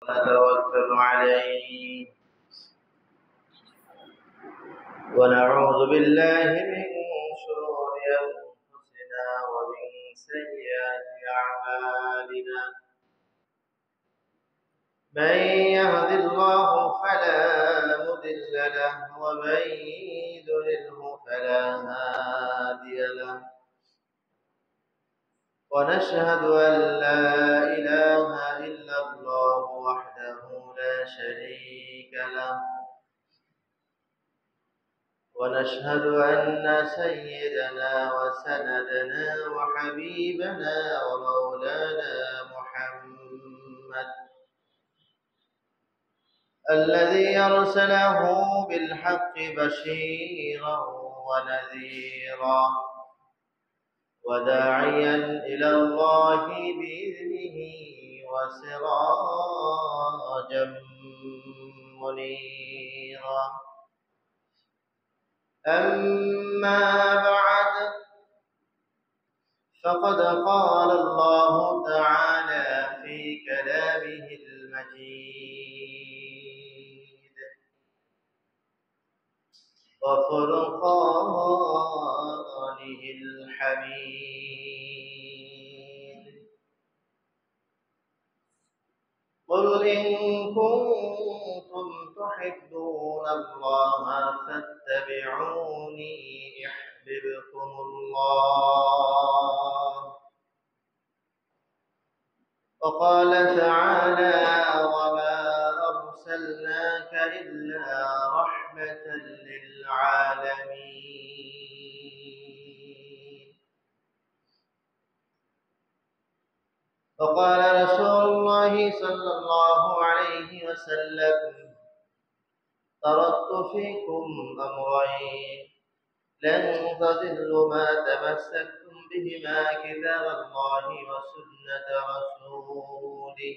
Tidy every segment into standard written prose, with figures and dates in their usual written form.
ونتوكل عليه ونعوذ بالله من شرور أنفسنا ومن سيئات أعمالنا من يهد الله فلا مضل له ومن يضلله فلا هادي له ونشهد أن لا إله إلا الله وحده لا شريك له ونشهد أن سيدنا وسندنا وحبيبنا ومولانا محمد الذي أرسله بالحق بشيرا ونذيرا وداعيا إلى الله بإذنه وسراجا منيرا أما بعد فقد قال الله تعالى في كلامه المجيد وفرقانه الحميد قل إن كنتم تحبون الله فاتبعوني يحببكم الله وقال تعالى وما أرسلناك إلا رحمة للعالمين وقال رسول الله صلى الله عليه وسلم تركت فيكم أمرين لن تضلوا ما تمسكتم بهما كتاب الله وسنة رسوله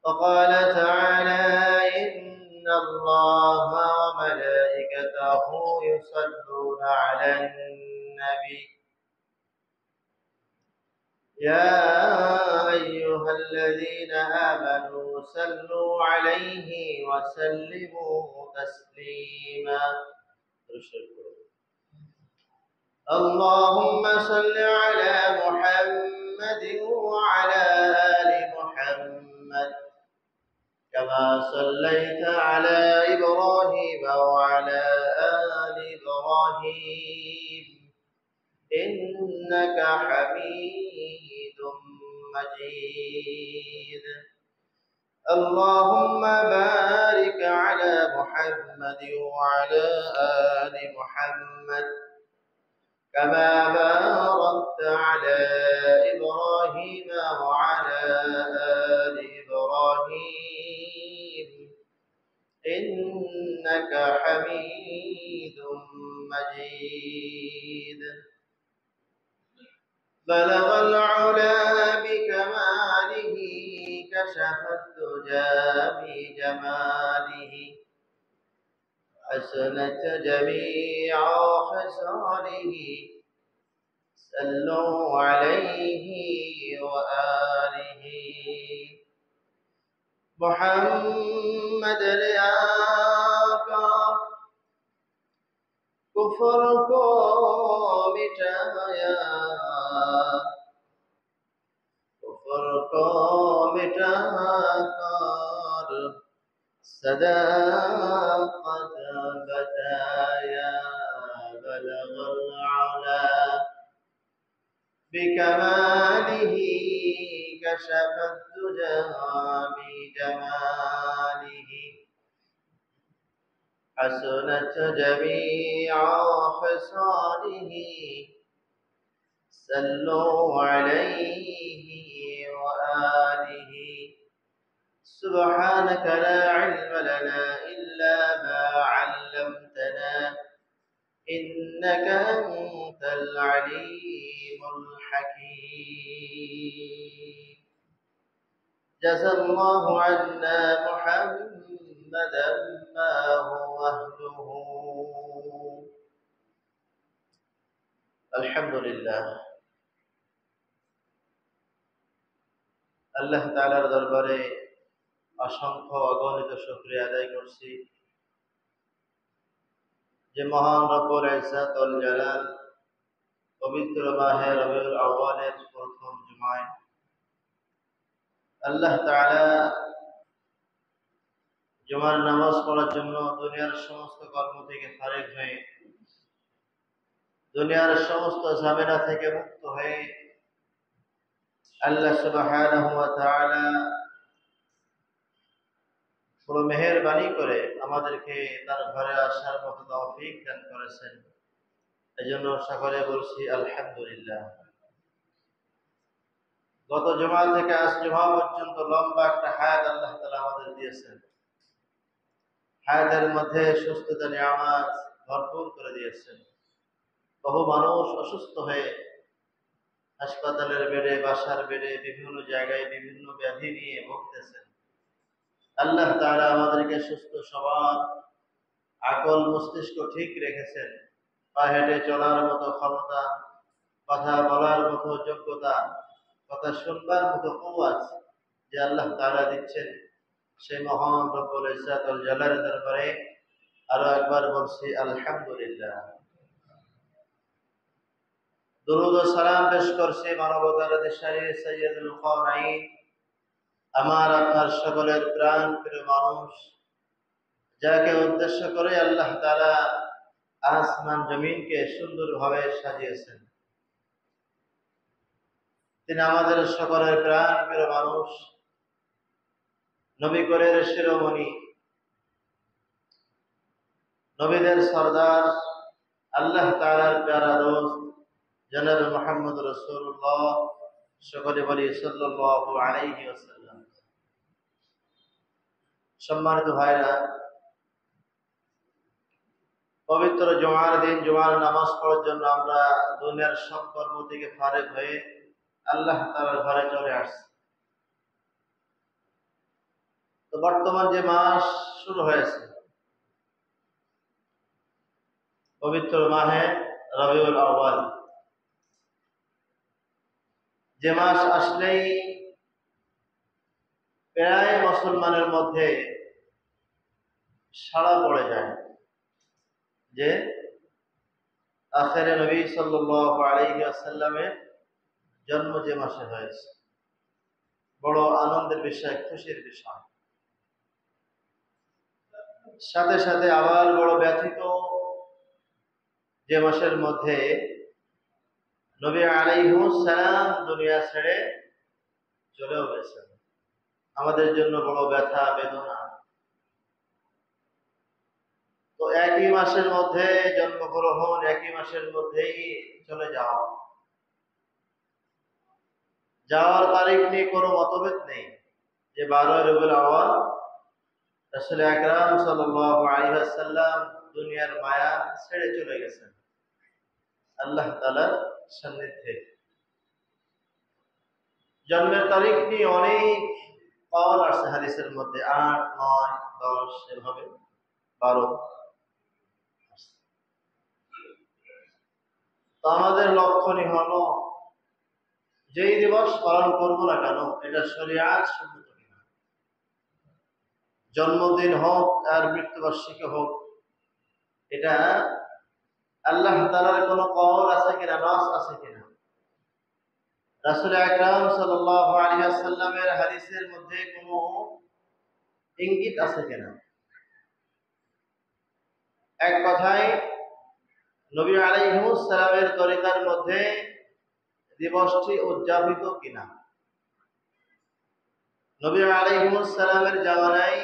وقال تعالى إن الله وملائكته يصلون على النبي يا أيها الذين آمنوا صلوا عليه وسلموا تسليما اللهم صل على محمد وعلى آل محمد كما صليت على إبراهيم وعلى آل إبراهيم إنك حميد مجيد اللهم بارك على محمد وعلى آل محمد كما باركت على إبراهيم وعلى آل إبراهيم إنك حميد مجيد بلغ العلا بكماله كشف الدجى بجماله حسنت جميع خصاله صلوا عليه وآله محمد آقا کفر کو مٹایا کفر کو مٹا کر صداقت بتایا بلغ العلا بكماله كشف الدجى بجماله حسنت جميع خصاله صلوا عليه وآله سبحانك لا علم لنا إلا ما علمتنا إنك أنت العليم الحكيم جزى الله عنا محمدا ما هو أهله الحمد لله আল্লাহ তাআলার দরবারে অসংখ্য অগণিত শুকরিয়া আদায় করছি যে মহান রব্বুল ইজ্জত ওয়াল জালাল পবিত্র মাহে রবিউল আউয়ালের প্রথম জুমায় আল্লাহ তাআলা জুমার নামাজ পড়ার জন্য দুনিয়ার সমস্ত কর্ম থেকে ফারিগ হয়ে দুনিয়ার সমস্ত ঝামেলা থেকে মুক্ত হয়ে আল্লাহ সুবহানাহু ওয়া তাআলা বড় মেহেরবানি করে আমাদেরকে তার ঘরে আসার মতো তৌফিক দান করেছেন। এজন্য সকলে বলছি আলহামদুলিল্লাহ। গত জুমা থেকে আজ জুমা পর্যন্ত লম্বা একটা হায়াত আল্লাহ তাআলা আমাদের দিয়েছেন। হায়াতের মধ্যে সুস্থতা নিয়ামত ভরপুর করে দিয়েছেন। বহু মানুষ অসুস্থ হয়ে হাসপাতালের বেডে, বাসার বেডে, বিভিন্ন জায়গায় বিভিন্ন ব্যাধি নিয়ে ভুগতেছেন। আল্লাহ তাআলা আমাদেরকে সুস্থ সবল, আকল মস্তিষ্ক ঠিক রেখেছেন। পা হেঁটে চলার মতো ক্ষমতা, কথা বলার মতো যোগ্যতা, কথা শুনবার মতো কুওয়াত যে আল্লাহ তাআলা দিচ্ছেন, সেই মহান রব্বুল ইজ্জত ওয়াল জালালের দরবারে আরো একবার বলছি আলহামদুলিল্লাহ। দুরূদ ও সালাম পেশ করছি মানবতার দেশারী সাইয়্যিদুল কাওনাইন, আমার আপনার সকলের প্রাণ প্রিয় মানুষ, যাকে উদ্দেশ্য করে আল্লাহ তাআলা আসমান জমিনকে সুন্দরভাবে সাজিয়েছেন। তিনি আমাদের সকলের প্রাণ প্রিয় মানুষ, নবী কুলের শিরোমণি, নবীদের সরদার, আল্লাহ তাআলার প্যারা দোস্ত জনাব মুহাম্মদ রাসূলুল্লাহ, সকলে বলি সাল্লাল্লাহু আলাইহি ওয়াসাল্লাম। সম্মানিত ভাইরা, পবিত্র জুমার দিন জুমার নামাজ পড়ার জন্য আমরা দুনিয়ার সব কর্ম থেকে ফারিগ হয়ে আল্লাহ তাআলার ঘরে চলে আসছি। তো বর্তমান যে মাস শুরু হয়েছে, পবিত্র মাহে রবিউল আউয়াল, যে মাস আসলেই প্রায় মুসলমানের মধ্যে সাড়া পড়ে যায় যে আখিরে নবী সাল্লাল্লাহু আলাইহি ওয়াসাল্লামের জন্ম যে মাসে হয়েছে। বড় আনন্দের বিষয়, খুশির বিষয়। সাথে সাথে আবার বড় ব্যথিত যে মাসের মধ্যে নবী আলাইহিস সালাম দুনিয়া ছেড়ে চলেও গেছেন। আমাদের জন্য বড় ব্যথা বেদনা। তো একই মাসের মধ্যে জন্মগ্রহণ, একই মাসের মধ্যেই চলে যাওয়া, যাওয়ার তারিখ নিয়ে কোনো মতভেদ নেই যে 12 রবিউল আউয়াল রাসূল আকরাম সাল্লাল্লাহু আলাইহি ওয়াসাল্লাম দুনিয়ার মায়া ছেড়ে চলে গেছেন আল্লাহ তাআলার সান্নিধ্যে। জন্মের তারিখ নিয়ে অনেক পাওয়ার আছে হাদিসের মধ্যে, 8, 9, 10 এভাবে 12। তো আমাদের লক্ষণই হলো যেই দিবস পালন করবো না কেন এটা শরীয়ত সম্মত কিনা। জন্মদিন হোক আর মৃত্যুবার্ষিকী হোক, এটা আল্লাহ তাআলার কোনো কওল আছে কিনা, নাস আছে কিনা, রাসূল আকরাম সাল্লাল্লাহু আলাইহি ওয়াসাল্লামের হাদিসের মধ্যে কোনো ইঙ্গিত আছে কিনা। এক কথায় নবী আলাইহিস সালামের তরিকার মধ্যে দিবসটি উদযাপিত কিনা। নবী আলাইহিস সালামের জামানায়,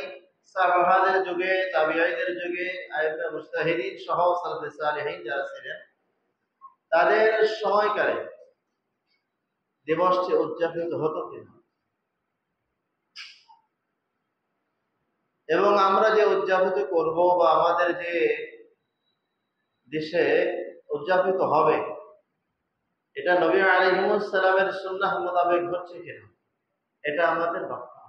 সাহাবাদের যুগে, তাবিঈদের যুগে, আইম্মা মুজতাহিদিন সহ সালাফে সালেহিন যারা ছিলেন, তাদের সময়কালে দিবসটি উদযাপিত হতো কিনা। এবং আমরা যে উদযাপিত করব বা আমাদের যে দেশে উদযাপিত হবে, এটা নবী আলাইহিস সালামের সুন্নাহ মোতাবেক হচ্ছে কিনা, এটা আমাদের লক্ষ্য।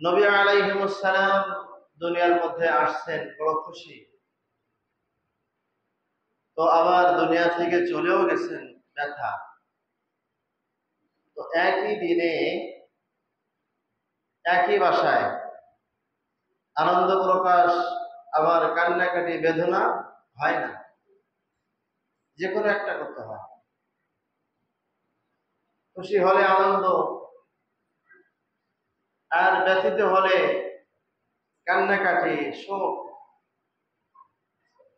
নবী আলাইহিস সালাম দুনিয়ার মধ্যে আসছেন, বড় খুশি। তো আবার দুনিয়া থেকে চলেও গেছেন, ব্যথা। তো একই দিনে একই বাসায় আনন্দ প্রকাশ আবার কান্নাকাটি বেদনা হয় না, যে কোনো একটা করতে হয়। খুশি হলে আনন্দ, আর ব্যথিত হলে কান্নাকাটি, শোক,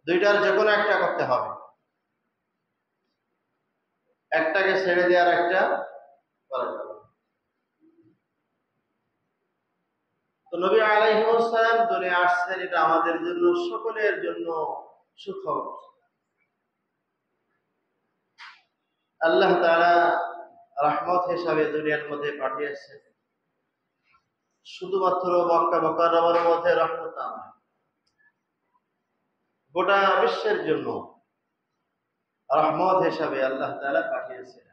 দুইটার যে কোনো একটা করতে হবে। একটাকে ছেড়ে দেওয়ার একটা করা যাবে। তো নবী আলাইহিস সালাম দুনিয়া আসছেন, এটা আমাদের জন্য, সকলের জন্য সুখবর। আল্লাহ তাআলা রহমত হিসাবে দুনিয়ার মধ্যে পাঠিয়েছেন। শুধুমাত্র মক্কা মুকাররমার মধ্যে রহমত না, গোটা বিশ্বের জন্য রহমত হিসাবে আল্লাহ তাআলা পাঠিয়েছেন।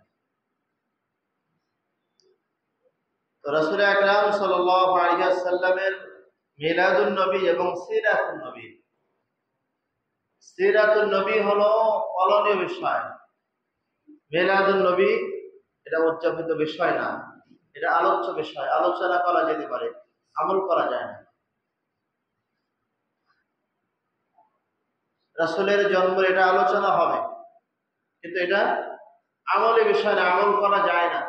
তো রাসূল আকরাম সাল্লাল্লাহু আলাইহি ওয়াসাল্লামের মিলাদুন নবী এবং সিরাতুন নবী, সিরাতুন নবী হলো পালনীয় বিষয়, মিলাদুন নবী এটা উদযাপিত বিষয় না, এটা আলোচ্য বিষয়, আলোচনা করা যেতে পারে, আমল করা যায় না। রাসূলের জন্ম এটা আলোচনা হবে, কিন্তু এটা আমলের বিষয় না, আমল করা যায় না।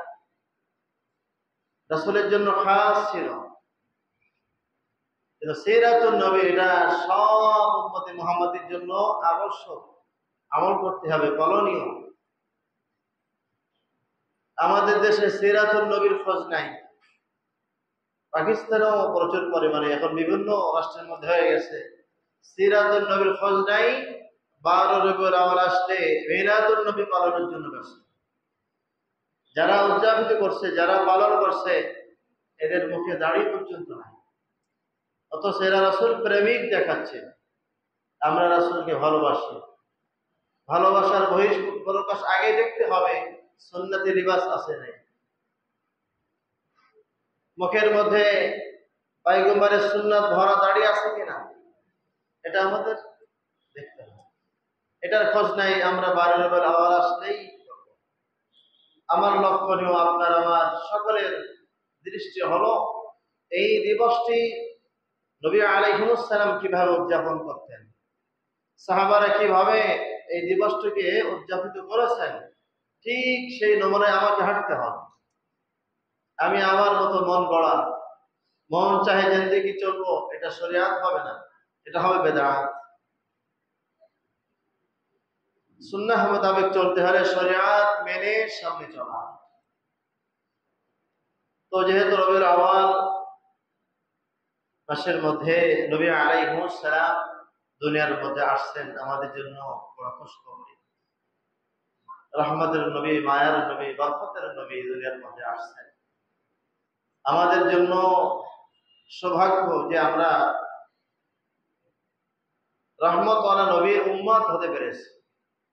রাসূলের জন্য খাস ছিল, কিন্তু সিরাতুন নবী এটা সব উম্মতে মুহাম্মাদের জন্য আবশ্যক, আমল করতে হবে, পালনীয়। আমাদের দেশে সিরাতুন নবীর খোঁজ নাই, পাকিস্তানেও প্রচুর পরিমাণে এখন বিভিন্ন রাষ্ট্রের মধ্যে হয়ে গেছে, সিরাতুন নবীর খোঁজ নাই। 12 রবিউল আউয়াল আসলে মিলাদুন নবী পালনের জন্য ব্যস্ত। যারা উদযাপিত করছে, যারা পালন করছে, এদের মুখে দাড়ি পর্যন্ত নাই, অথচ এরা রাসূল প্রেমিক দেখাচ্ছে। আমরা রাসূলকে ভালোবাসি, ভালোবাসার বহিঃপ্রকাশ আগে দেখতে হবে সুন্নতি লিবাস আছে নাই, মুখের মধ্যে পয়গম্বরের সুন্নাত ভরা দাড়ি আছে কিনা, এটা আমাদের দেখতে হবে। এটার খোঁজ নাই। আমরা 12 রবিউল আউয়াল আসলেই, আমার লক্ষণীয়, আপনার আমার সকলের দৃষ্টি হলো এই দিবসটি নবী আলাইহিস সালাম কিভাবে উদযাপন করতেন, সাহাবারা কিভাবে এই দিবসটিকে উদযাপিত করেছেন, ঠিক সেই নমুনায় আমাকে হাঁটতে হবে। আমি আমার মতো মন গড়া, মন চাহে জিন্দেগি চলবো, এটা শরিয়াত হবে না, এটা হবে বেদাত। সুন্নাহ মোতাবেক চলতে হলে শরিয়াত মেনে সামনে চলা। তো যেহেতু রবিউল আউয়াল মাসের মধ্যে নবী আলাইহিস সালাম দুনিয়ার মধ্যে আসছেন, আমাদের জন্য বড় খুশখবরি। রহমতের নবী, মায়ার নবী, বরকতের নবী দুনিয়ার মধ্যে আসছেন। আমাদের জন্য সৌভাগ্য যে আমরা রহমতওয়ালা নবীর উম্মত হতে পেরেছি,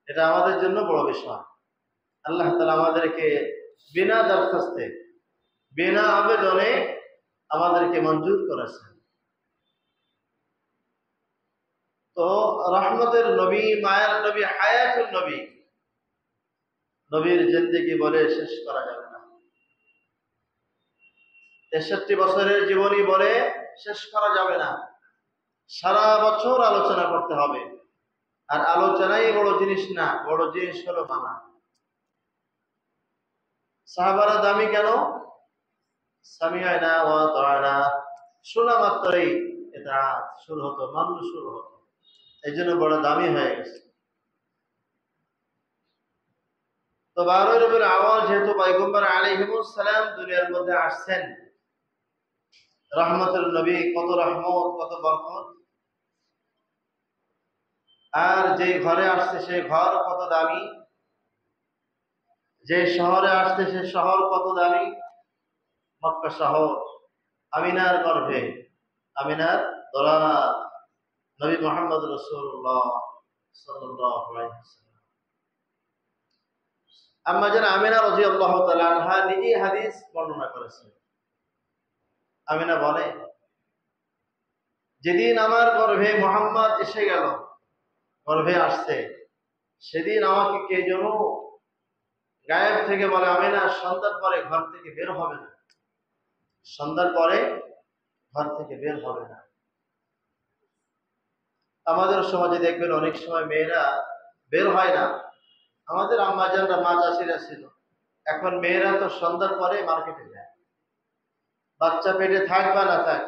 এটা আমাদের জন্য বড় বিষয়। আল্লাহ তাআলা আমাদেরকে বিনা দরখাস্তে, বিনা আবেদনে আমাদেরকে মঞ্জুর করেছেন। তো রহমতের নবী, মায়ার নবী, হায়াতুল নবী, নবীর জিন্দেগি বলে শেষ করা যাবে না। 63 বছরের জীবনী বলে শেষ করা যাবে না, সারা বছর আলোচনা করতে হবে। আর আলোচনাই বড় জিনিস না, বড় জিনিস হলো মানা। সাহাবারা দামি কেন? সামিআনা ওয়া আতা'না, শোনা মাত্রই এটা শুরু হতো, মান্য শুরু হতো, এই জন্য বড় দামি হয়ে গেছে। তো 12 রবিউল আউয়াল যেহেতু পয়গম্বর আলাইহিস সালাম দুনিয়ার মধ্যে আসছেন, রহমতের নবী, কত রহমত, কত বরকত। আর যে ঘরে আসছে সেই ঘর কত দামি, যে শহরে আসছে সে শহর কত দামি, মক্কা শহর, আমিনার গর্ভে, আমিনার দোলা, নবী মুহাম্মদ রাসূলুল্লাহ সাল্লাল্লাহু আলাইহি ওয়াসাল্লাম। আম্মা জান আমিনা রাদিয়াল্লাহু তাআলা আনহা নিজেই হাদিস বর্ণনা করেছেন। আমিনা বলে, যেদিন আমার গর্ভে মুহাম্মদ এসে গেল, গর্ভে আসছে, সেদিন আমাকে কে যেন গায়েব থেকে বলে আমিনা সন্ধ্যার পরে ঘর থেকে বের হবে না, সন্ধ্যার পরে ঘর থেকে বের হবে না। আমাদের সমাজে দেখবেন অনেক সময় মেয়েরা বের হয় না। আমাদের আম্মাজানরা মা চাষিরা ছিল, এখন মেয়েরা তো সন্ধ্যার পরে মার্কেটে যায়, বাচ্চা পেটে থাক বা না থাক,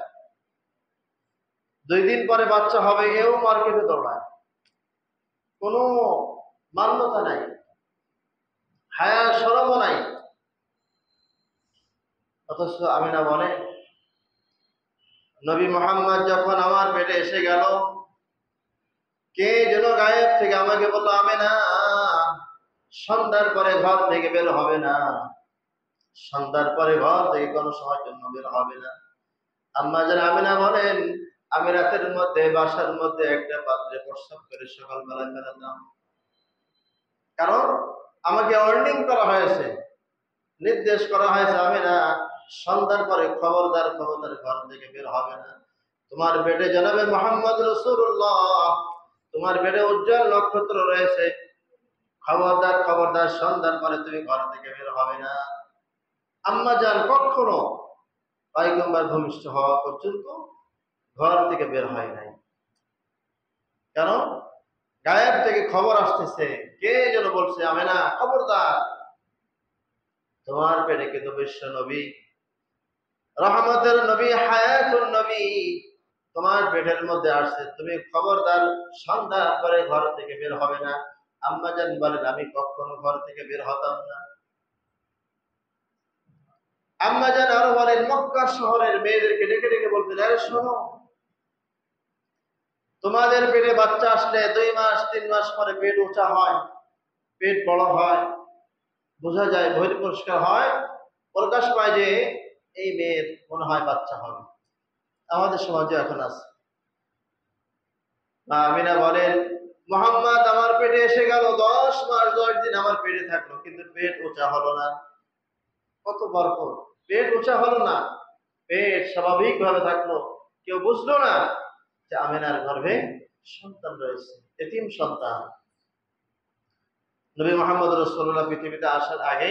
2 দিন পরে বাচ্চা হবে এও মার্কেটে দৌড়ায়, কোনো মান্যতা নাই, হায়া শরমও নাই। অথচ আমিনা বলে নবী মোহাম্মদ যখন আমার পেটে এসে গেল, কে যেন গায়েব থেকে আমাকে বললো আমিনা সন্ধ্যার পরে ঘর থেকে বের হবে না, সন্ধ্যার পরে ঘর থেকে কোনো সময়ের জন্য বের হবে না। আম্মা যান আমিনা বলেন আমি রাতের মধ্যে বাসার মধ্যে একটা পাত্রে প্রস্রাব করে সকালবেলা ফেলাতাম, কারণ আমাকে ওয়ার্নিং করা হয়েছে, নির্দেশ করা হয়েছে আমিনা সন্ধ্যার পরে খবরদার খবরদার ঘর থেকে বের হবে না। তোমার পেটে জনাবে মুহাম্মদ রাসূলুল্লাহ, তোমার পেটে উজ্জ্বল নক্ষত্র রয়েছে, খবরদার খবরদার সন্ধ্যার পরে তুমি ঘর থেকে বের হবে না। আম্মা জান কখনো পয়গম্বর ভূমিষ্ঠ হওয়া পর্যন্ত ঘর থেকে বের হয় নাই, কারণ গায়েব থেকে খবর আসতেছে, কে যেন বলছে আমিনা খবরদার, তোমার পেটে কিন্তু বিশ্ব নবী, রহমতের নবী, হায়াতুন নবী তোমার পেটের মধ্যে আসছে, তুমি খবরদার সন্ধ্যার পরে ঘর থেকে বের হবে না। আম্মা জান বলেন আমি কখনো ঘর থেকে বের হতাম না। আম্মা জান আরো বলেন মক্কা শহরের মেয়েদেরকে ডেকে ডেকে বলতেন আরে শোনো, তোমাদের পেটে বাচ্চা আসলে 2 মাস 3 মাস পরে পেট উঁচা হয়, পেট বড় হয়, বোঝা যায় বহিঃপরিষ্কার হয়, প্রকাশ পায় যে এই মেয়ের মনে হয় বাচ্চা হবে। আমাদের সমাজে এখন আছে। মা আমিনা বলেন মোহাম্মদ আমার পেটে এসে গেল, 10 মাস 10 দিন আমার পেটে থাকলো, কিন্তু পেট উঁচা হলো না। কত বরকত, পেট উঁচা হলো না, পেট স্বাভাবিক ভাবে থাকলো, কেউ বুঝলো না যে আমিনার গর্ভে সন্তান রয়েছে, এতিম সন্তান। নবী মুহাম্মদ রাসূলুল্লাহ পৃথিবীতে আসার আগে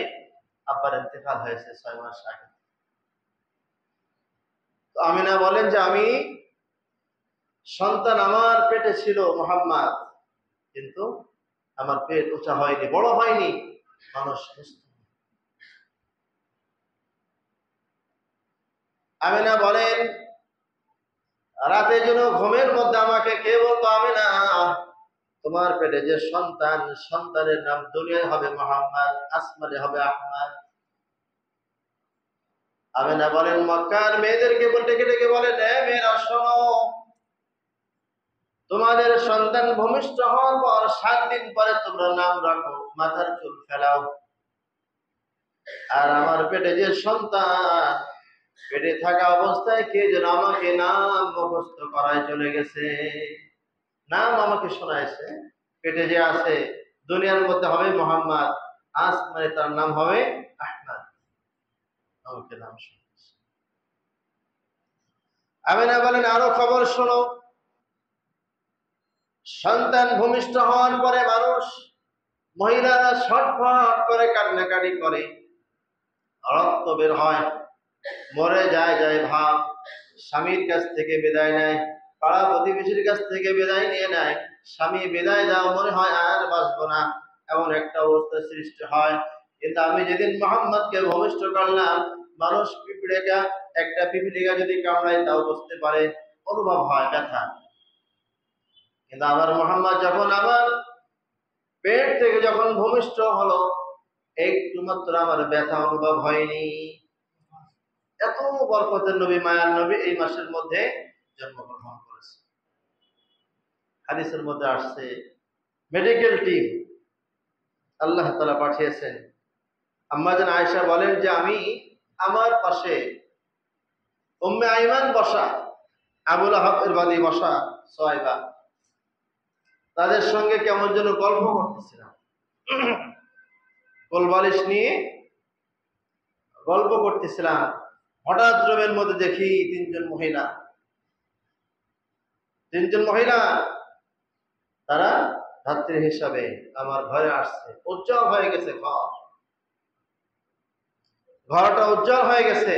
আব্বার ইন্তেকাল হয়েছে 6 মাস আগে। তো আমিনা বলেন যে আমি সন্তান আমার পেটে ছিল মুহাম্মদ, কিন্তু আমার পেট উঁচা হয়নি, বড় হয়নি, মানুষ সুস্থ। আমিনা বলেন রাতে যেন ঘুমের মধ্যে আমাকে কে বলতো আমিনা তোমার পেটে যে সন্তান, সন্তানের নাম দুনিয়ায় হবে মুহাম্মদ, আসমানে হবে আহমদ। আমিনা বলেন মক্কার মেয়েদেরকে ডেকে ডেকে বলেন এ মেয়েরা শোনো, তোমাদের সন্তান ভূমিষ্ঠ হওয়ার পর 7 দিন পরে তোমরা নাম রাখো, মাথার চুল ফেলাও। আর আমার পেটে যে সন্তান, পেটে থাকা অবস্থায় কে যেন আমাকে নাম মুখস্থ করায় চলে গেছে, নাম আমাকে শোনাইছে, পেটে যে আছে দুনিয়ার মধ্যে হবে মোহাম্মদ, আসমানে তার নাম হবে আহমদ, আমাকে নাম শোনাইছে। আমিনা বলেন আরো খবর শোনো, সন্তান ভূমিষ্ঠ হওয়ার পরে মানুষ, মহিলারা ছটফট করে কান্নাকাটি করে, রক্ত বের হয়, মরে যায় যায় ভাব, স্বামীর কাছ থেকে বিদায় নেয়, পাড়া প্রতিবেশীর কাছ থেকে বিদায় নিয়ে নেয়, স্বামী বিদায় দাও মনে হয় আর বাঁচবো না, এমন একটা অবস্থা সৃষ্টি হয়। কিন্তু আমি যেদিন মোহাম্মদকে ভূমিষ্ঠ করলাম, মানুষ পিঁপড়েকা, একটা পিঁপড়িকা যদি কামড়ায় তাও বুঝতে পারে, অনুভব হয় ব্যথা। কিন্তু আমার মোহাম্মদ যখন আমার পেট থেকে যখন ভূমিষ্ঠ হলো, একটু মাত্র আমার ব্যথা অনুভব হয়নি। এত বরকতের নবী, মায়ার নবী এই মাসের মধ্যে জন্মগ্রহণ করেছে। হাদিসের মধ্যে আসছে মেডিকেল টিম আল্লাহ তাআলা পাঠিয়েছেন। আম্মা জান আয়েশা বলেন যে আমি আমার পাশে উম্মে আইমান বসা, আবু লাহাবের বাদী বসা সুহাইবা, তাদের সঙ্গে কেমন যেন গল্প করতেছিলাম, কোলবালিশ নিয়ে গল্প করতেছিলাম। হঠাৎ রুমের মধ্যে দেখি 3 জন মহিলা, তারা রাত্রি হিসাবে আমার ঘরে আসছে, উজ্জ্বল হয়ে গেছে ঘর, ঘরটা উজ্জ্বল হয়ে গেছে,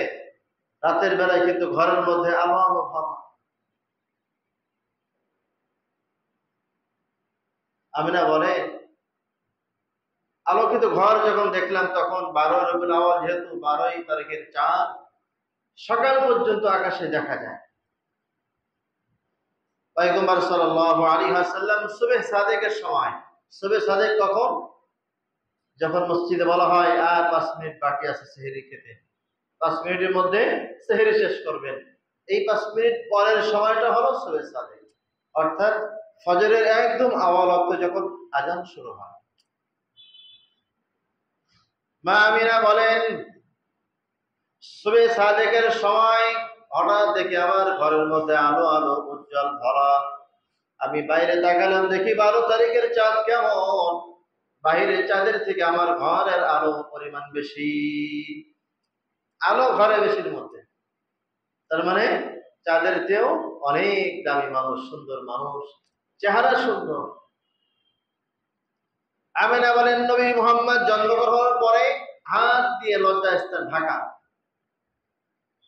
রাতের বেলায় কিন্তু ঘরের মধ্যে আলো আলো ভাব। আমিনা বলে আলোকিত ঘর যখন দেখলাম তখন 12 রবিউল আউয়াল, যেহেতু 12 তারিখের চাঁদ সকাল পর্যন্ত আকাশে দেখা যায়। পয়গম্বর সাল্লাল্লাহু আলাইহি ওয়াসাল্লাম সুবহ সাদেকের সময়, সুবহ সাদেক কখন? যখন মসজিদে বলা হয় আর 5 মিনিট বাকি আছে সেহরি খেতে, 5 মিনিটের মধ্যে সেহরি শেষ করবেন, এই 5 মিনিট পরের সময়টা হলো সুবহ সাদেক, অর্থাৎ ফজরের একদম আওয়াল ওয়াক্তে যখন আযান শুরু হয়। মা আমিনা বলেন সুবহ সাদেকের সময় হঠাৎ দেখি আমার ঘরের মধ্যে আলো আলো উজ্জ্বল ধরা। আমি বাইরে তাকালাম, দেখি 12 তারিখের চাঁদ কেমন, বাইরের চাঁদের থেকে আমার ঘরের আলো পরিমাণ বেশি, আলো ঘরে বেশির মধ্যে, তার মানে চাঁদের চেয়েও অনেক দামি মানুষ, সুন্দর মানুষ, চেহারা সুন্দর। আমিনা বলেন নবী মুহাম্মদ জন্মগ্রহণের পরে হাত দিয়ে লজ্জাস্থান ঢাকা,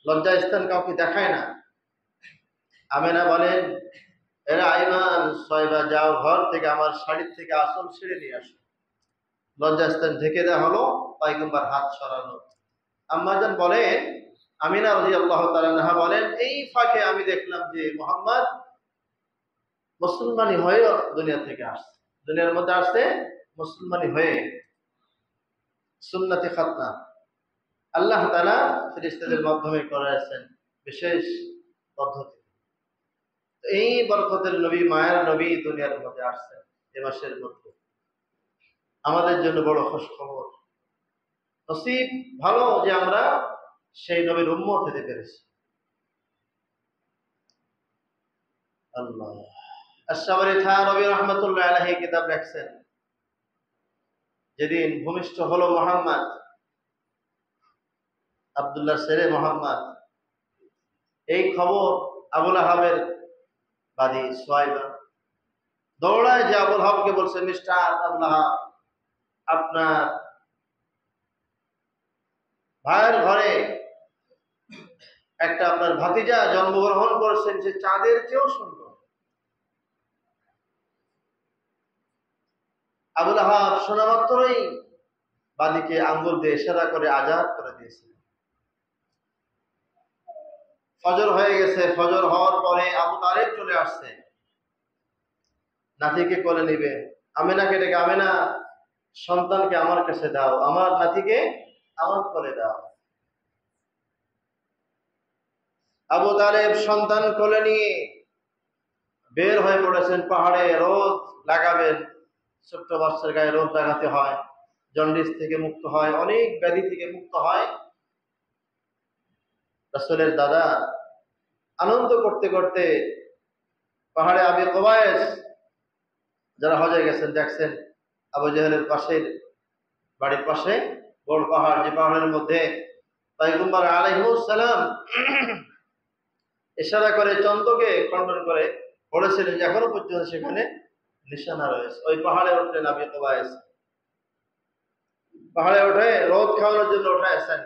লজ্জাস্থান কাউকে দেখায় না। আমিনা বলেন এরা আইমান সয়বা যাও, ঘর থেকে আমার শাড়ির থেকে আসল ছিঁড়ে নিয়ে আসো। লজ্জাস্থান ঢেকে দেওয়া হলো, পয়গম্বর হাত সরালো। আম্মাজান বলেন আমিনা রাদিয়াল্লাহু তাআলা আনহা বলেন এই ফাঁকে আমি দেখলাম যে মুহাম্মদ মুসলমানি হয়ে দুনিয়া থেকে আসছে, দুনিয়ার মধ্যে আসছে মুসলমানি হয়ে, সুন্নতে খাতনা আল্লাহ তাআলা ফেরেশতাদের মাধ্যমে করাইছেন বিশেষ পদ্ধতি। এই বরকতের নবী, মায়ের নবী দুনিয়ার মধ্যে আসছেন এ মাসের মধ্যে, আমাদের জন্য বড় খুশ খবর। নসিব ভালো যে আমরা সেই নবীর উম্মত হতে পেরেছি। আল্লাহ আশ-শাবরি থানবী রাহমাতুল্লাহ আলাইহি কিতাব লিখছেন, যেদিন ভূমিষ্ঠ হলো মুহাম্মদ, আব্দুল্লাহ ছেলে মুহাম্মদ, এই খবর আবু লাহাবের বাদী সুয়াইবা দৌড়ায় যে আবু লাহাবকে বলছে, মিস্টার আবু লাহাব, আপনার ভাইয়ের ঘরে একটা আপনার ভাতিজা জন্মগ্রহণ করেছেন, সে চাঁদের চেয়েও সুন্দর। আবু লাহাব শোনা মাত্রই বাদীকে আঙ্গুল দিয়ে ইশারা করে আজাদ করে দিয়েছিল। ফজর হয়ে গেছে, ফজর হওয়ার পরে আবু তালেব চলে আসছে, নাতিকে কোলে নিবে। আমিনাকে ডেকে, আমিনা সন্তানকে আমার কাছে দাও, আমার নাতিকে আমার কোলে দাও। আবু তালেব সন্তান কোলে নিয়ে বের হয়ে পড়েছেন পাহাড়ে, রোদ লাগাবেন, ছোট্ট বাচ্চার গায়ে রোদ লাগাতে হয়, জন্ডিস থেকে মুক্ত হয়, অনেক ব্যাধি থেকে মুক্ত হয়। রাসূলের দাদা আনন্দ করতে করতে পাহাড়ে আবি কুবাইস, যারা হজে গেছেন দেখছেন, আবু জেহেলের পাশের বাড়ির পাশে বড় পাহাড়, যে পাহাড়ের মধ্যে পয়গম্বর আলাইহিস সালাম ইশারা করে চন্দ্রকে খণ্ডন করে বলেছিলেন যে এখনো পর্যন্ত সেখানে নিশানা রয়েছে। ওই পাহাড়ে উঠলেন আবি কুবাইস, পাহাড়ে উঠে রোদ খাওয়ানোর জন্য উঠাইছেন,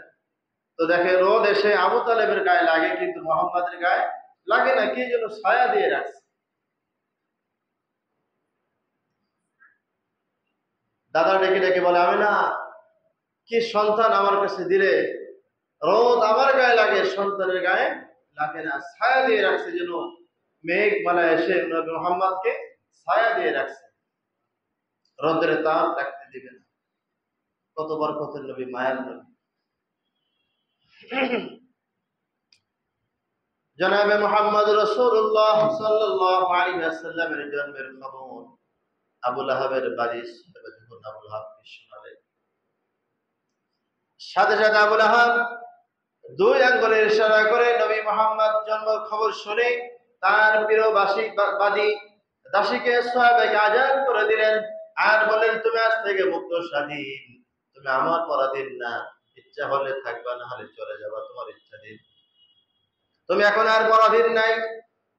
তো দেখে রোদ এসে আবু তালেবের গায়ে লাগে কিন্তু মুহাম্মাদের গায়ে লাগে না, কি যেন ছায়া দিয়ে রাখছে। দাদা ডেকে ডেকে বলে, আমিনা কি সন্তান আমার কাছে দিলে, রোদ আমার গায়ে লাগে সন্তানের গায়ে লাগে না, ছায়া দিয়ে রাখছে, যেন মেঘ মালা এসে নবী মুহাম্মদকে ছায়া দিয়ে রাখছে, রোদের তাপ রাখতে দিবে না। কত বরকতের নবী, মায়ের নবী। জনাবে মুহাম্মদ রাসূলুল্লাহ সাল্লাল্লাহু আলাইহি ওয়াসাল্লামের জন্মের খবর আবু লাহাবের বাড়ি যখন আবু লাহাবকে শোনালেন, সাথে সাথে আবু লাহাব 2 আঙ্গুলের ইশারা করে নবী মুহাম্মদ জন্মের খবর শুনে তার প্রিয় বাদী দাসীকে সাহাবাকে আজাদ করে দিলেন, আর বলেন তুমি আজ থেকে মুক্ত স্বাধীন, তুমি আমার পরাধীন না, ইচ্ছা হলে থাকবা, না হলে চলে যাবা, তোমার ইচ্ছা দিন, তুমি এখন আর পরাধীন নাই।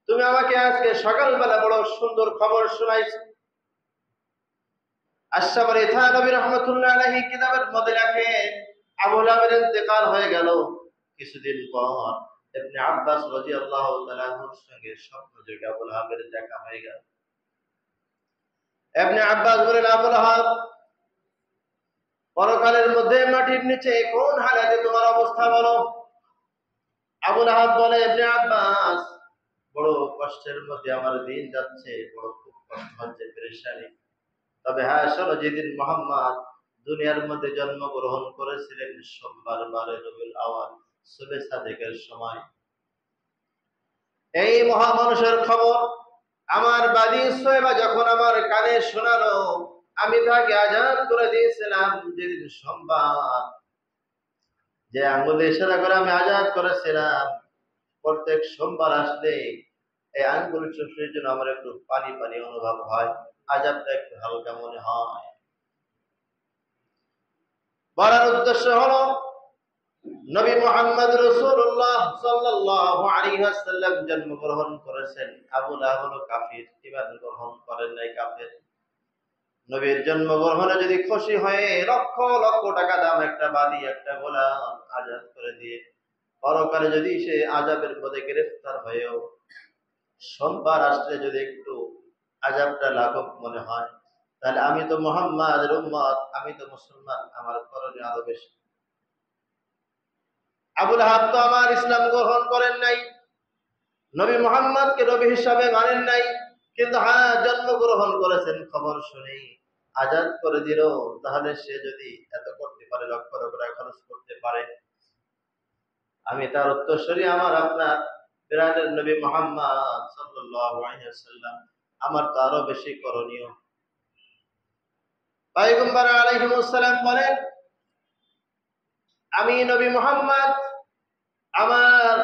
তুমি আমাকে আজকে সকালবেলা বড় সুন্দর খবর শোনাইছো। আশ-শাবরি থানবী রাহমাতুল্লাহ আলাইহি কিতাবের মধ্যে লেখেন, আবু লাহাবের ইন্তেকাল হয়ে গেল। কিছুদিন পর ইবনে আব্বাস রাদিয়াল্লাহু তাআলা আনহুর সঙ্গে স্বপ্ন যোগে আবু লাহাবের দেখা হয়ে গেল। ইবনে আব্বাস বলেন, আবু লাহাব, পরকালের মধ্যে মাটির নিচে কোন হালাতে তোমার অবস্থা বলো? আবু লাহাব বলে, ইবনে আব্বাস, বড় কষ্টের মধ্যে আমার দিন যাচ্ছে, বড় খুব কষ্ট হচ্ছে, পেরেশানি। তবে হ্যাঁ, শোনো, যেদিন মুহাম্মদ দুনিয়ার মধ্যে জন্মগ্রহণ করেছিলেন সোমবার 12 রবিউল আউয়াল সুবহে সাদেকের সময়, এই মহামানুষের খবর আমার বাদী সোয়েবা যখন আমার কানে শোনালো, আমি তাকে আজান করে দিয়েছিলাম যেদিন সোমবার, যে আঙ্গুলে ইশারা করে আমি আজাদ করেছিলাম। প্রত্যেক সোমবার আসলে এই আঙ্গুল চোষের জন্য আমার একটু পানি পানি অনুভব হয়, আজাবটা একটু হালকা মনে হয়। বলার উদ্দেশ্য হলো, নবী মুহাম্মদ রাসূলুল্লাহ সাল্লাল্লাহু আলাইহি ওয়াসাল্লাম জন্মগ্রহণ করেছেন। আবু লাহাব হলো কাফির, ঈমান গ্রহণ করেন নাই, কাফের। নবীর জন্মগ্রহণে যদি খুশি হয়ে লক্ষ লক্ষ টাকা দাম একটা বাদী, একটা গোলাম আজাদ করে দিয়ে, পরকালে যদি সে আযাবের মধ্যে গ্রেফতার হয়েও সোমবার আসলে যদি একটু আযাবটা লাঘব মনে হয়, তাহলে আমি তো মুহাম্মাদের উম্মত, আমি তো মুসলমান, আমার করণীয় আরো বেশি। আবু লাহাব তো আমার ইসলাম গ্রহণ করেন নাই, নবী মুহাম্মদকে নবী হিসাবে মানেন নাই, কিন্তু হ্যাঁ, জন্মগ্রহণ করেছেন খবর শুনেই আজাদ করে দিল। তাহলে সে যদি এত করতে পারে, লক্ষ লক্ষ টাকা খরচ করতে পারে, আমি তার উত্তরসূরি, আমার আপনার প্রাণের নবী মুহাম্মদ সাল্লাল্লাহু আলাইহি ওয়াসাল্লাম, আমার তো আরো বেশি করণীয়। পয়গম্বর আলাইহিস সালাম বলেন, আমি নবী মুহাম্মদ আমার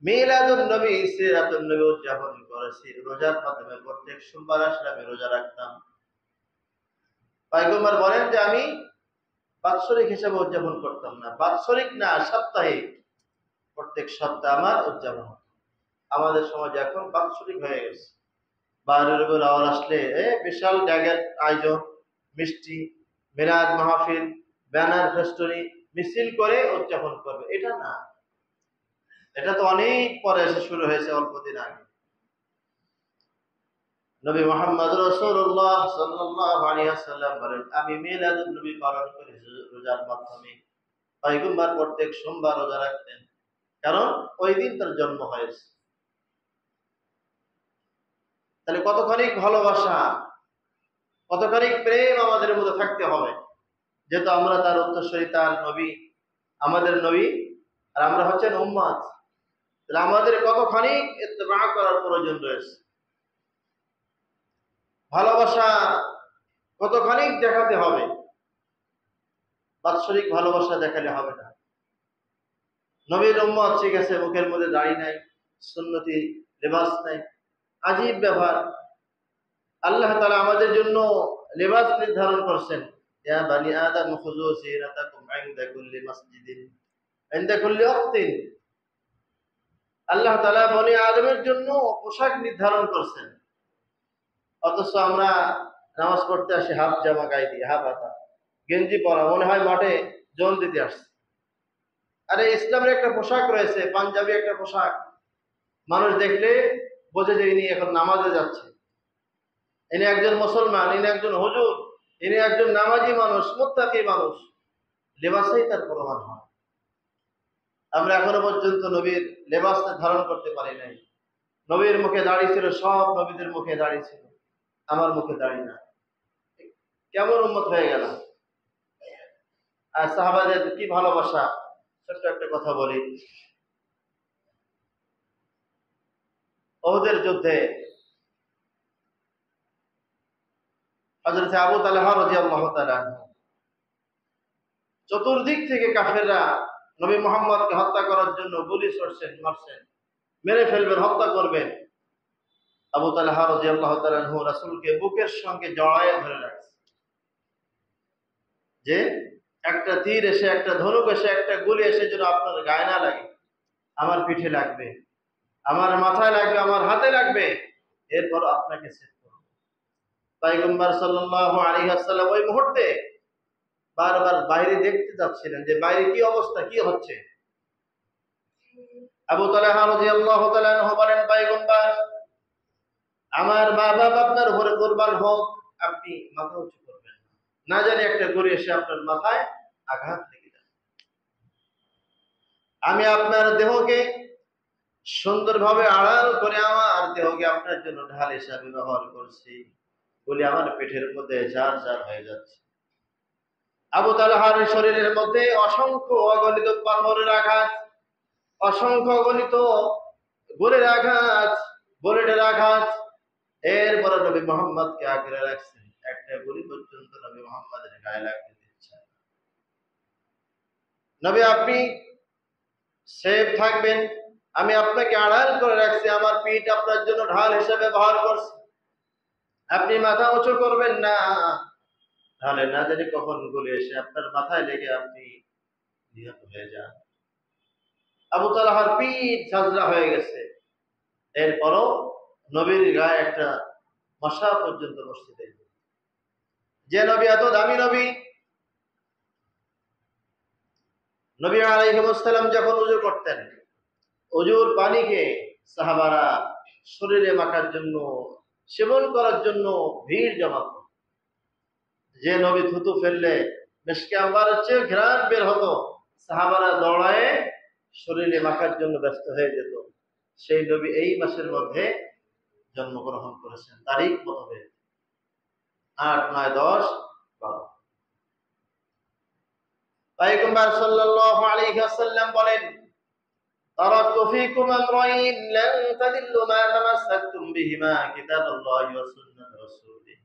মিলাদুন নবী, সিরাতুন নবী উদযাপন করেছি রোজার মাধ্যমে। প্রত্যেক সোমবার আসলে আমি রোজা রাখতাম। পয়গম্বর বলেন যে আমি বাৎসরিক হিসেবে উদযাপন করতাম না, বাৎসরিক না, সাপ্তাহিক, প্রত্যেক সপ্তাহে আমার উদযাপন হতো। আমাদের সমাজে এখন বাৎসরিক হয়ে গেছে। 12 রবিউল আউয়াল আসলে বিশাল জায়গার আয়োজন, মিষ্টি, মিলাদ মাহফিল, ব্যানার, ফেস্টুনি, মিছিল করে উদযাপন করবে, এটা না। এটা তো অনেক পরে এসে শুরু হয়েছে, অল্প দিন আগে। নবী মুহাম্মদ রাসূলুল্লাহ সাল্লাল্লাহু আলাইহি ওয়াসাল্লাম বলেন, আমি মিলাদুন নবী পালন করি রোজার মাধ্যমে। পয়গম্বর প্রত্যেক সোমবার রোজা রাখতেন, কারণ ওই দিন তার জন্ম হয়েছে। তাহলে কতখানি ভালোবাসা, কতখানি প্রেম আমাদের মধ্যে থাকতে হবে, যেহেতু আমরা তার উত্তরসূরি, তার নবী, আমাদের নবী, আর আমরা হচ্ছেন উম্মত। তাহলে আমাদের কতখানি ইত্তেবা করার প্রয়োজন রয়েছে, ভালোবাসা কতখানি দেখাতে হবে। বাৎসরিক ভালোবাসা দেখালে হবে না। নবীর উম্মত, ঠিক আছে, মুখের মধ্যে দাড়ি নাই, সুন্নতি লেবাস নাই, আজীব ব্যাপার। আল্লাহ তাআলা আমাদের জন্য লেবাস নির্ধারণ করছেন, ইয়া বানি আদম খুযু সিরাতাকুম ইনদা কুল্লি মাসজিদিন ইনদা কুল্লি ওয়াক্তিন। আল্লাহ তাআলা বনি আদমের জন্য পোশাক নির্ধারণ করছেন, অথচ আমরা নামাজ পড়তে আসি হাফ জামা গায়ে দিয়ে, হাফ হাতা গেঞ্জি পরা, মনে হয় মাঠে জল দিতে আসছে। আরে ইসলামের একটা পোশাক রয়েছে, পাঞ্জাবি একটা পোশাক, মানুষ দেখলে বোঝে যে ইনি এখন নামাজে যাচ্ছে, ইনি একজন মুসলমান, ইনি একজন হুজুর, ইনি একজন নামাজি মানুষ, মুত্তাকি মানুষ। লেবাসেই তার প্রমাণ হয়। আমরা এখনো পর্যন্ত নবীর লেবাস ধারণ করতে পারি নাই। নবীর মুখে দাড়ি ছিল, সব নবীদের মুখে দাড়ি ছিল, আমার মুখে দাড়ি না। কেমন উম্মত হয়ে গেল। আর সাহাবাদের কি ভালোবাসা। ছোট্ট একটা কথা বলি, উহুদের যুদ্ধে হযরত আবু তালহা রাদিয়াল্লাহু তাআলা চতুর্দিক থেকে কাফেররা নবী মুহাম্মদকে হত্যা করার জন্য গুলি ছুড়ছেন, মারছেন, মেরে ফেলবেন, হত্যা করবেন। আবু তালহা রাদিয়াল্লাহু তাআলা রাসূলকে বুকের সঙ্গে জড়ায়ে ধরে রাখছে, যে একটা তীর এসে, একটা ধনুক এসে, একটা গুলি এসে যেন আপনার গায়ে না লাগে, আমার পিঠে লাগবে, আমার মাথায় লাগবে, আমার হাতে লাগবে, এরপর আপনাকে ছেদ করব। পয়গম্বর সাল্লাল্লাহু আলাইহি ওয়াসাল্লাম ওই মুহূর্তে বারবার বাইরে দেখতে যাচ্ছিলেন যে বাইরে কি অবস্থা, কি হচ্ছে। আবু তালহা রাদিয়াল্লাহু তাআলা আনহু বলেন, পয়গম্বর, আমার মা বাপ আপনার উপরে কুরবান হোক, আপনি মাথা উঁচু করবেন না, না জানি একটা গরু এসে আপনার মাথায় আঘাত লেগে যায়। আমি আপনার দেহকে সুন্দরভাবে আড়াল করে আমার দেহকে আপনার জন্য ঢাল হিসাবে ব্যবহার করছি বলে আমার পেটের মধ্যে ঝাড় ঝাড় হয়ে যাচ্ছে। আবু তালহার শরীরের মধ্যে অসংখ্য অগণিত পাথরের আঘাত, অসংখ্য অগণিত গোলের আঘাত, বুলেটের আঘাত। এরপরে নবী মুহাম্মদকে আগলে রাখছেন, একটা গুলি পর্যন্ত নবী মুহাম্মদের গায়ে লাগতে দিচ্ছেন। নবী, আপনি সেফ থাকবেন, আমি আপনাকে আড়াল করে রাখছি, আমার পিঠ আপনার জন্য ঢাল হিসেবে ব্যবহার করছি, আপনি মাথা উঁচু করবেন না, তাহলে না জানি কখন গুলি এসে আপনার মাথায় লেগে আপনি নিহত হয়ে যান। আবু তালহার পিঠ ঝাঁঝরা হয়ে গেছে। এরপরও নবীর গায়ে একটা মশা পর্যন্ত বসতে দেয়। যে নবী এত দামি নবী, নবী আলাইহিস সালাম যখন ওযু করতেন, ওযুর পানিকে সাহাবারা শরীরে মাখার জন্য, সেবন করার জন্য ভিড় জমাত। যে নবী থুতু ফেললে মিশকে আম্বারের চেয়ে ঘ্রাণ বের হতো, সাহাবারা দৌড়ায় শরীরে মাখার জন্য ব্যস্ত হয়ে যেত। সেই নবী এই মাসের মধ্যে জন্মগ্রহণ করেছেন। তারিখ কত হবে? 8, 9, 10, 12। পয়গম্বর সাল্লাল্লাহু আলাইহি ওয়াসাল্লাম বলেন, তারাকতু ফীকুম আমরাইন লান তাদিল্লু মা তামাসসাকতুম বিহিমা কিতাবাল্লাহি ওয়া সুন্নাত রাসূলিহি।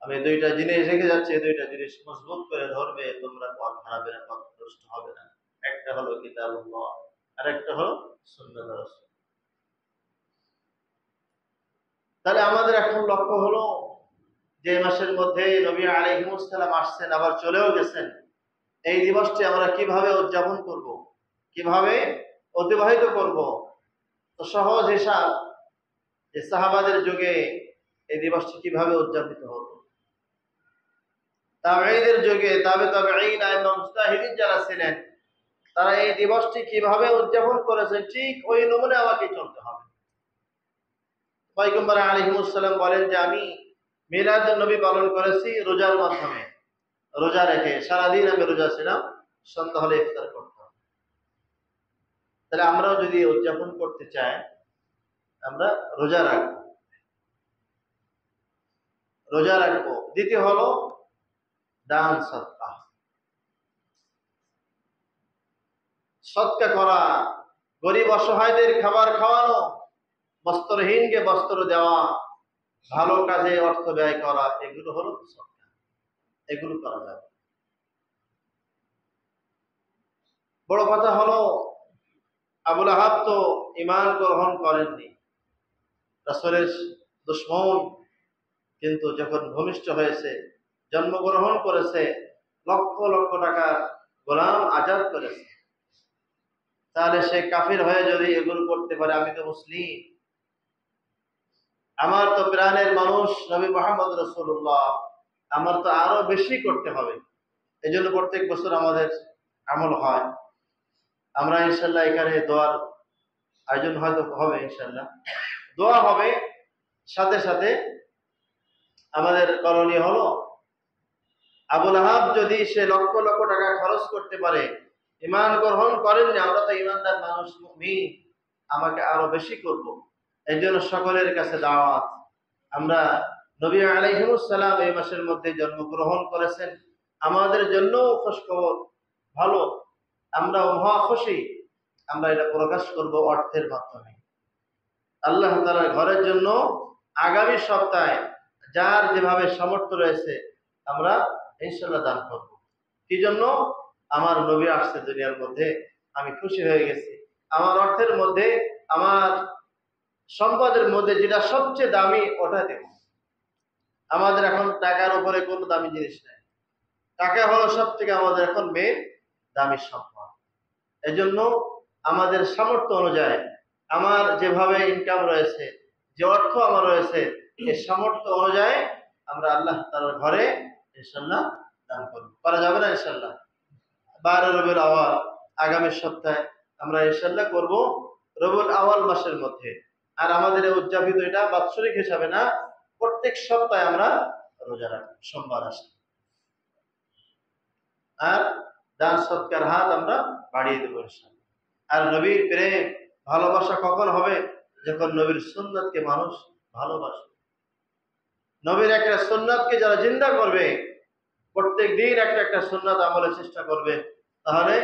আমি দুইটা জিনিস রেখে যাচ্ছি, দুইটা জিনিস মজবুত করে ধরবে, তোমরা পথ হারাবে না, পথভ্রষ্ট হবে না। একটা হলো কিতাবুল্লাহ, আর একটা হলো সুন্নাত রাসূল। তাহলে আমাদের এখন লক্ষ্য হলো যে মাসের মধ্যে নবী আলাইহিস সালাম আসছেন, আবার চলেও গেছেন, এই দিবসটি আমরা কিভাবে উদযাপন করব, কিভাবে অতিবাহিত করব। তো সহজ হিসাব, যে সাহাবাদের যুগে এই দিবসটি কিভাবে উদযাপিত হতো, তাবেঈদের যুগে তাবেঈন এবং মুজতাহিদিন যারা ছিলেন, তারা এই দিবসটি কিভাবে উদযাপন করেছেন, ঠিক ওই নমুনে আমাকে চলতে হবে। পয়গম্বর আলাইহিস সালাম বলেন যে আমি মিলাদুন নবী পালন করেছি রোজার মাধ্যমে, রোজা রেখে সারাদিন আমি রোজা ছিলাম, সন্ধ্যা হলে ইফতার করতাম। তাহলে আমরাও যদি উদযাপন করতে চাই, আমরা রোজা রাখবো, রোজা রাখবো। দ্বিতীয় হলো দান সদকা, সদকা করা, গরিব অসহায়দের খাবার খাওয়ানো, বস্ত্রহীনকে বস্ত্র দেওয়া, ভালো কাজে অর্থ ব্যয় করা, এগুলো হলো সদকা, এগুলো করা যাবে। বড় কথা হলো আবু লাহাব তো ঈমান গ্রহণ করেননি, রাসূলের দুশমন, কিন্তু যখন ভূমিষ্ঠ হয়েছে, জন্মগ্রহণ করেছে, লক্ষ লক্ষ টাকার গোলাম আজাদ করেছে, তাহলে সে কাফির হয়ে যদি এগুলো করতে পারে, আমি তো মুসলিম, আমার তো প্রাণের মানুষ নবী মুহাম্মদ রাসূলুল্লাহ, আমার তো আরো বেশি করতে হবে। এই জন্য প্রত্যেক বছর আমাদের আমল হয়। আমরা ইনশাল্লাহ এখানে দোয়ার আয়োজন হয়তো হবে, ইনশাল্লাহ দোয়া হবে, সাথে সাথে আমাদের করণীয় হলো, আবু লাহাব যদি সে লক্ষ লক্ষ টাকা খরচ করতে পারে, ঈমান গ্রহণ করেননি, আমরা তো ঈমানদার মানুষ, মুমিন, আমাকে আরো বেশি করব। এই জন্য সকলের কাছে দাওয়াত, আমরা নবী আলাইহিস সালাম এই মাসের মধ্যে জন্মগ্রহণ করেছেন, আমাদের জন্য খুশখবর ভালো, আমরা মহা খুশি, আমরা এটা প্রকাশ করব অর্থের মাধ্যমে। আল্লাহ তাআলার ঘরের জন্য আগামী সপ্তাহে যার যেভাবে সামর্থ্য রয়েছে আমরা ইনশাআল্লাহ দান করব। কি জন্য? আমার নবী আসছে দুনিয়ার মধ্যে, আমি খুশি হয়ে গেছি, আমার অর্থের মধ্যে, আমার সম্পদের মধ্যে যেটা সবচেয়ে দামি ওটা দেব। আমাদের এখন টাকার উপরে কোনো দামি জিনিস নেই, টাকা হলো সব থেকে আমাদের এখন মেন দামি সম্পদ। এজন্য আমাদের সামর্থ্য অনুযায়ী, আমার যেভাবে ইনকাম রয়েছে, যে অর্থ আমার রয়েছে, এই সামর্থ্য অনুযায়ী আমরা আল্লাহ তাআলার ঘরে ইনশাআল্লাহ দান করব। করা যাবে না ইনশাল্লাহ? 12 রবিউল আওয়াল আগামী সপ্তাহে আমরা ইনশাল্লাহ করব রবিউল আওয়াল মাসের মধ্যে। আর আমাদের এই উদযাপিত এটা বাৎসরিক হিসাবে না, প্রত্যেক সপ্তাহে আমরা রোজা রাখি, সোমবার আসে। আর দান সৎকার হাত আমরা বাড়িয়ে দেবো ইনশাল্লাহ। আর নবীর প্রেম ভালোবাসা কখন হবে? যখন নবীর সুন্নাতকে মানুষ ভালোবাসবে। নবীর একটা সুন্নাতকে যারা জিন্দা করবে, প্রত্যেক দিন একটা একটা সুন্নাত আমলের চেষ্টা করবে, তাহলে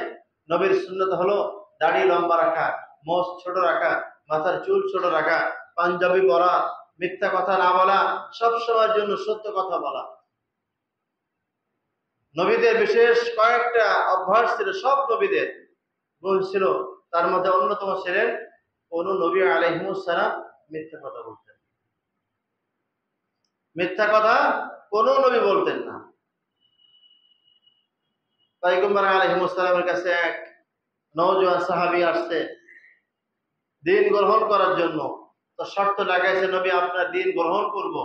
নবীর সুন্নাত হলো দাড়ি লম্বা রাখা, মোষ ছোট রাখা, মাথার চুল ছোট রাখা, পাঞ্জাবি পরা, মিথ্যা কথা না বলা, সব সময়ের জন্য সত্য কথা বলা। নবীদের বিশেষ কয়েকটা অভ্যাস ছিল, সব নবীদের গুণ ছিল। তার মধ্যে অন্যতম ছিলেন কোন নবী আলাইহিস সালাম মিথ্যা কথা বলতেন। মিথ্যা কথা কোন নবী বলতেন না। পয়গম্বর আলাইহিস সালামের কাছে এক নওজোয়ান সাহাবী আসছে দিন গ্রহণ করার জন্য। তো শর্ত লাগাইছে, নবী আপনার দিন গ্রহণ করব,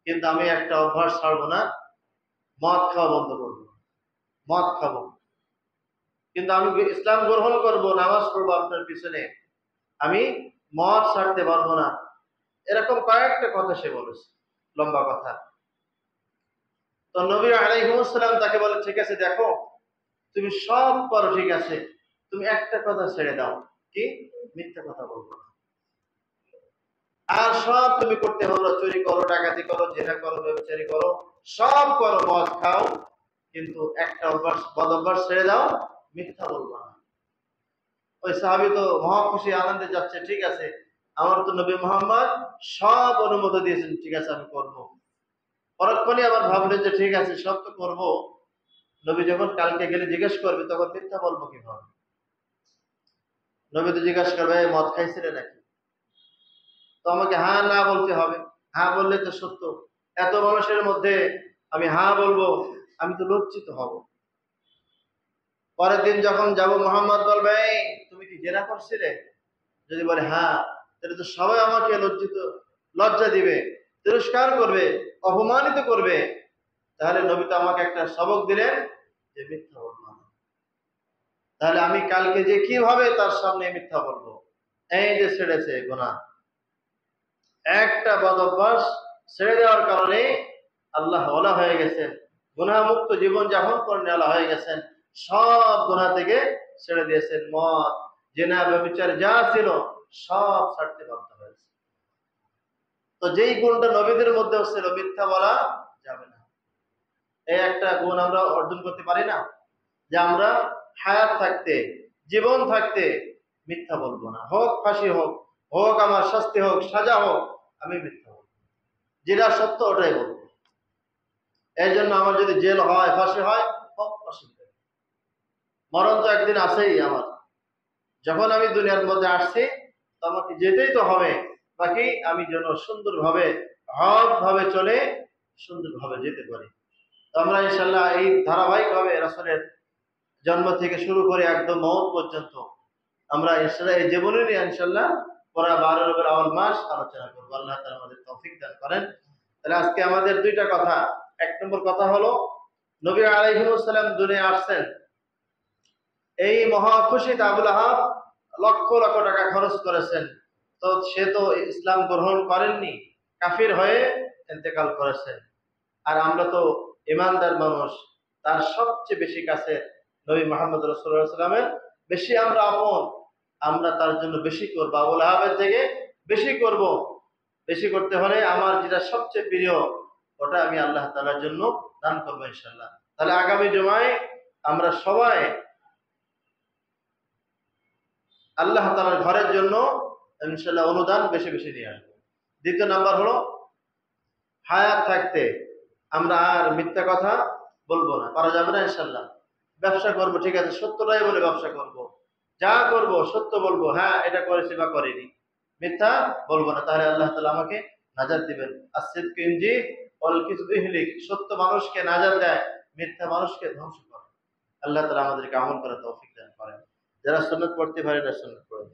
কিন্তু আমি একটা অভ্যাস ছাড়বো না, মদ খাওয়া বন্ধ করবো। মদ খাবো, কিন্তু আমি ইসলাম গ্রহণ করব, নামাজ পড়বো আপনার পিছনে, আমি মদ ছাড়তে পারবো না। এরকম কয়েকটা কথা সে বলেছে, লম্বা কথা। তো নবী আলাইহিস সালাম তাকে বলে, ঠিক আছে দেখো, তুমি সব করো ঠিক আছে, তুমি একটা কথা ছেড়ে দাও, কি? মিথ্যা কথা বলবো না। আর সব তুমি করতে হলো, চুরি করো, ডাকাতি করো, জেনা করো, ব্যভিচারী করো, সব করো, মদ খাও, কিন্তু একটা অভ্যাস, বদ অভ্যাস ছেড়ে দাও, মিথ্যা বলবো না। ওই সাহাবী তো মহা খুশি আনন্দে যাচ্ছে, ঠিক আছে, আমার তো নবী মুহাম্মদ সব অনুমতি দিয়েছেন, ঠিক আছে আমি করব। পরক্ষণে আবার ভাবলেন যে ঠিক আছে সব তো করবো, নবী যখন কালকে গেলে জিজ্ঞেস করবে তখন মিথ্যা বলবো কিভাবে? নবী তো জিজ্ঞাসা করবে, মদ খাইছিলে নাকি? তো আমাকে হ্যাঁ না বলতে হবে, হ্যাঁ বললে তো সত্য। এত মানুষের মধ্যে আমি হ্যাঁ বলবো, আমি তো লজ্জিত হব। পরের দিন যখন যাব, মোহাম্মদ বলবে, এই তুমি কি জেনা করছিলে? যদি বলে হ্যাঁ, তাহলে তো সবাই আমাকে লজ্জা দিবে, তিরস্কার করবে, অপমানিত করবে। তাহলে নবী তো আমাকে একটা সবক দিলেন যে মিথ্যা বলবো না। তাহলে আমি কালকে যে কিভাবে তার সামনে মিথ্যা বলবো? এই যে ছেড়েছে গুনাহ, একটা বদ অভ্যাস ছেড়ে দেওয়ার কারণে আল্লাহ ওয়ালা হয়ে গেছেন, গুনাহ মুক্ত জীবন যাপন করেন আল্লাহ হয়ে গেছেন, সব গুনাহ থেকে ছেড়ে দিয়েছেন। মদ, জিনা, ব্যভিচার যা ছিল সব ছাড়তে বাধ্য হয়েছে। তো যেই গুণটা নবীদের মধ্যেও ছিল, মিথ্যা বলা যাবে না, এই একটা গুণ আমরা অর্জন করতে পারি না, যে আমরা হায়াত থাকতে, জীবন থাকতে মিথ্যা বলবো না। হোক ফাঁসি হোক, হোক আমার শাস্তি হোক, সাজা হোক, আমি মিথ্যা বলবো, যেটা সত্য ওটাই বলবো। এই জন্য আমার যদি জেল হয়, ফাঁসি হয়, হোক, অসুবিধা নেই। মরণ তো একদিন আসেই আমার। যখন আমি দুনিয়ার মধ্যে আসছি তো আমাকে যেতেই তো হবে, বাকি আমি যেন সুন্দরভাবে, হক ভাবে চলে সুন্দরভাবে যেতে পারি। তো আমরা ইনশাল্লাহ এই ধারাবাহিকভাবে রাসূলের জন্ম থেকে শুরু করে একদম মওত পর্যন্ত আমরা ইনশাল্লাহ এই জীবনে নিয়ে ইনশাল্লাহ পরা 12 রবিউল আউয়াল মাস আলোচনা করবো। আল্লাহ তাআলা আমাদের তৌফিক দান করেন। তাহলে আজকে আমাদের দুইটা কথা। এক নম্বর কথা হলো, নবী আলাইহিস সালাম দুনিয়া আসছেন, এই মহা খুশিতে আবু লাহাব লক্ষ লক্ষ টাকা খরচ করেছেন, তো সে তো ইসলাম গ্রহণ করেননি, কাফির হয়ে ইন্তেকাল করেছেন। আর আমরা তো ইমানদার মানুষ, তার সবচেয়ে বেশি কাছে নবী মুহাম্মদ রাসূলুল্লাহ সাল্লাল্লাহু আলাইহি ওয়াসাল্লামের বেশি আমরা আপন, আমরা তার জন্য বেশি করব, আবু লাহাবের থেকে বেশি করব। বেশি করতে হলে আমার যেটা সবচেয়ে প্রিয় ওটা আমি আল্লাহ তাআলার জন্য দান করবো ইনশাআল্লাহ। তাহলে আগামী জুমায় আমরা সবাই আল্লাহ তাআলার ঘরের জন্য ইনশাআল্লাহ অনুদান বেশি বেশি নিয়ে আসবো। দ্বিতীয় নাম্বার হলো, হায়াত থাকতে আমরা আর মিথ্যা কথা বলবো না, পারা যাবে না ইনশাআল্লাহ। ব্যবসা করব, ঠিক আছে, সত্যটাই বলে ব্যবসা করব, যা করব সত্য বলবো, হ্যাঁ এটা করেছি বা করিনি, মিথ্যা বলবো না। তাহলে আল্লাহ তাআলা আমাকে নাজাত দিবেন। as-sidqu yunji wal kizbu yuhlik, সত্য মানুষকে নাজাত দেয়, মিথ্যা মানুষকে ধ্বংস করে। আল্লাহ তাআলা আমাদেরকে আমল করার তৌফিক দান করেন। যারা সুন্নাত পড়তে পারে না সুন্নাত পড়ে।